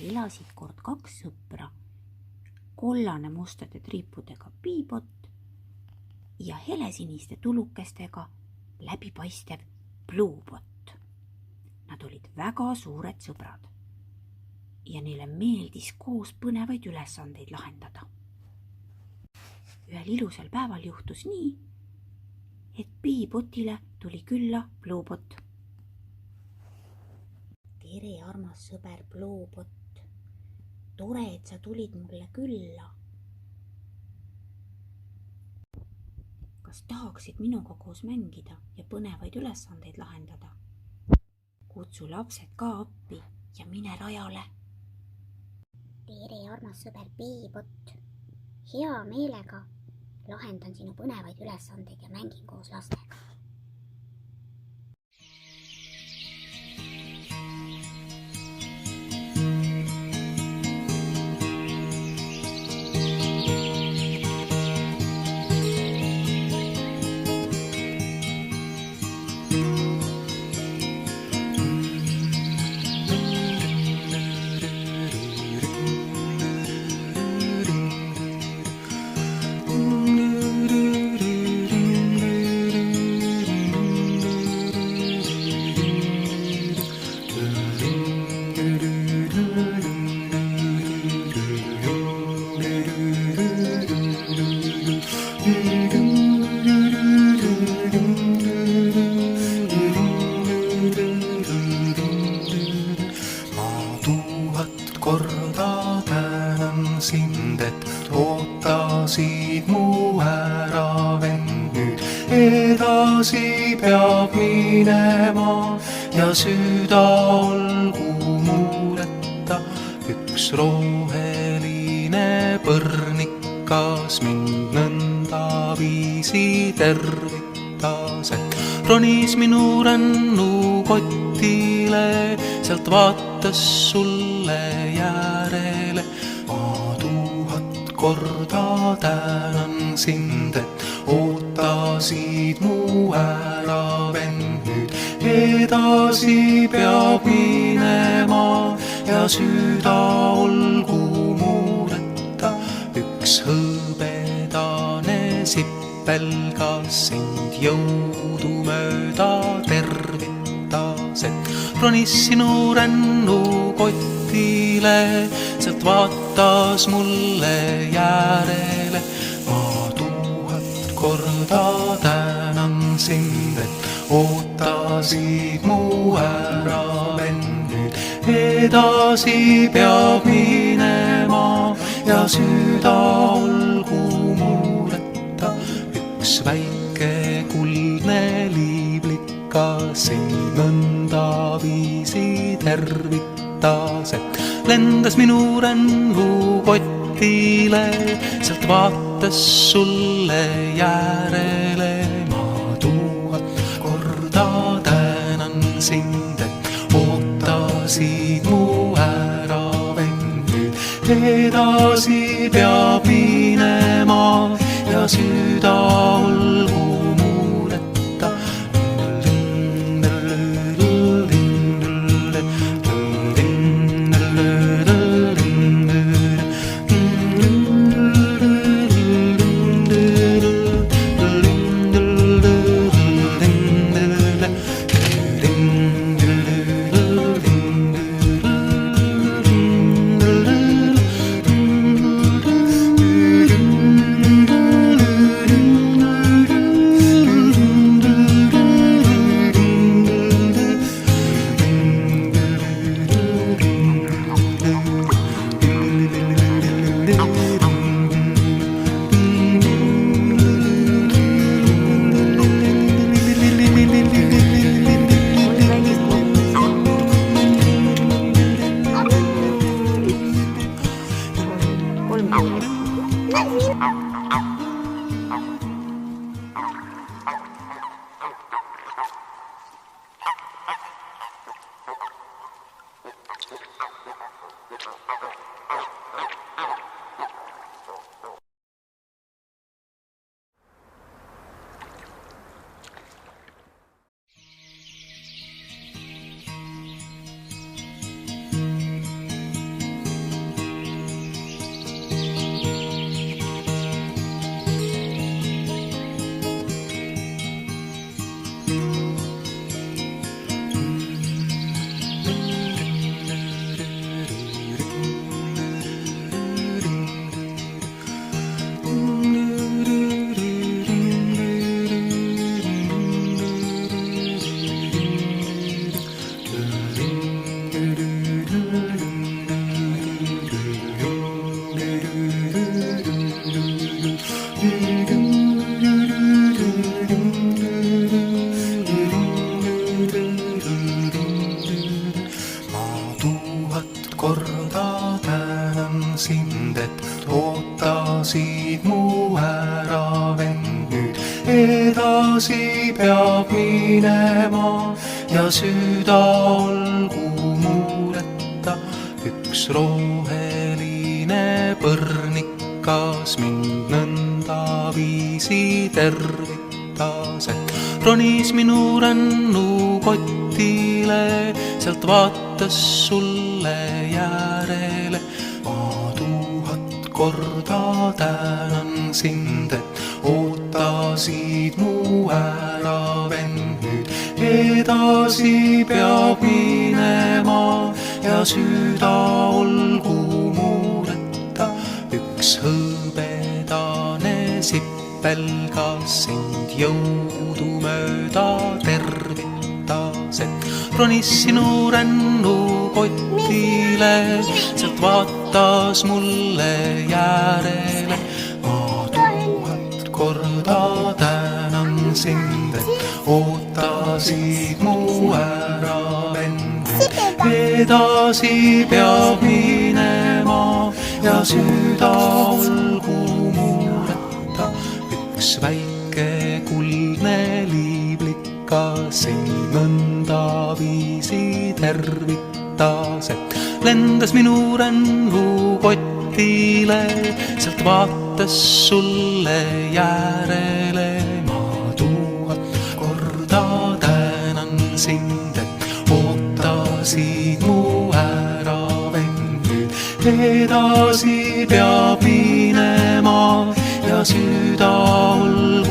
elasid kord 2 sõpra, kollane mustade triipudega Piibot ja helesiniste tulukestega läbipaistev Bluebot. Nad olid väga suured sõbrad ja neile meeldis koos põnevaid ülesandeid lahendada. Ühel ilusal päeval juhtus nii, et Piibotile tuli külla Bluebot. Tere, armas sõber Bluebot. Tore, et sa tulid mulle külla. Kas tahaksid minuga koos mängida ja põnevaid ülesandeid lahendada? Kutsu lapsed ka appi ja mine rajale. Tere, armas sõber Piibot. Hea meelega lahendan sinu põnevaid ülesandeid ja mängin koos lastega. Korda tänan sind, et ootasid mu ära vend nüüd. Edasi peab minema ja süda olgu muudeta. Üks roheline põrnikas mind nõnda viisi tervitas, et ronis minu rännukotile, sealt vaatas sulle järele. Ma 1000 korda tänan sind, et ootasid mu ära vend nüüd. Edasi peab minema ja süda olgu muudeta. Üks hõbedane sippelgas sind jõudumööda tervitas, et ronis sinu rännukotile, sealt vaatas mulle järele. Ma 1000 korda tänan sind, et ootasid mu ära vend nüüd. Edasi peab minema ja süda olgu muudeta. Üks väike kuldne liiblikas sind nõnda viisi tervitas, et lendas minu rännukotile, sealt vaatas sulle järele. Ma 1000 korda tänan sind, et ootasid mu ära vend nüüd. Edasi peab minema ja süda olgu muudeta. peab minema ja süda olgu muureta. Üks roheline põrnikas mind nõndaviisi tervitas, et ronis minu rännukotile, sealt vaatas sulle järele. Ma 1000 korda tänan sind, et ootasid mu ära, vend. Nüüd edasi peab minema ja süda olgu muureta. Üks hõbedane sippelgas sind jõudumööda tervitas, et ronis sinu rännukotile, sealt vaatas mulle järele. Ma 1000 korda tänan sind, et ootasid mu ära, vend. Edasi peab minema ja süda olgu muureta. Üks väike kuldne liiblikas sind nõndaviisi tervitas, et lendas minu rännukotile, sealt vaatas sulle järele. Ma 1000 korda tänan sind, et ootasid mu ära, vend. Nüüd edasi peab minema ja süda olgu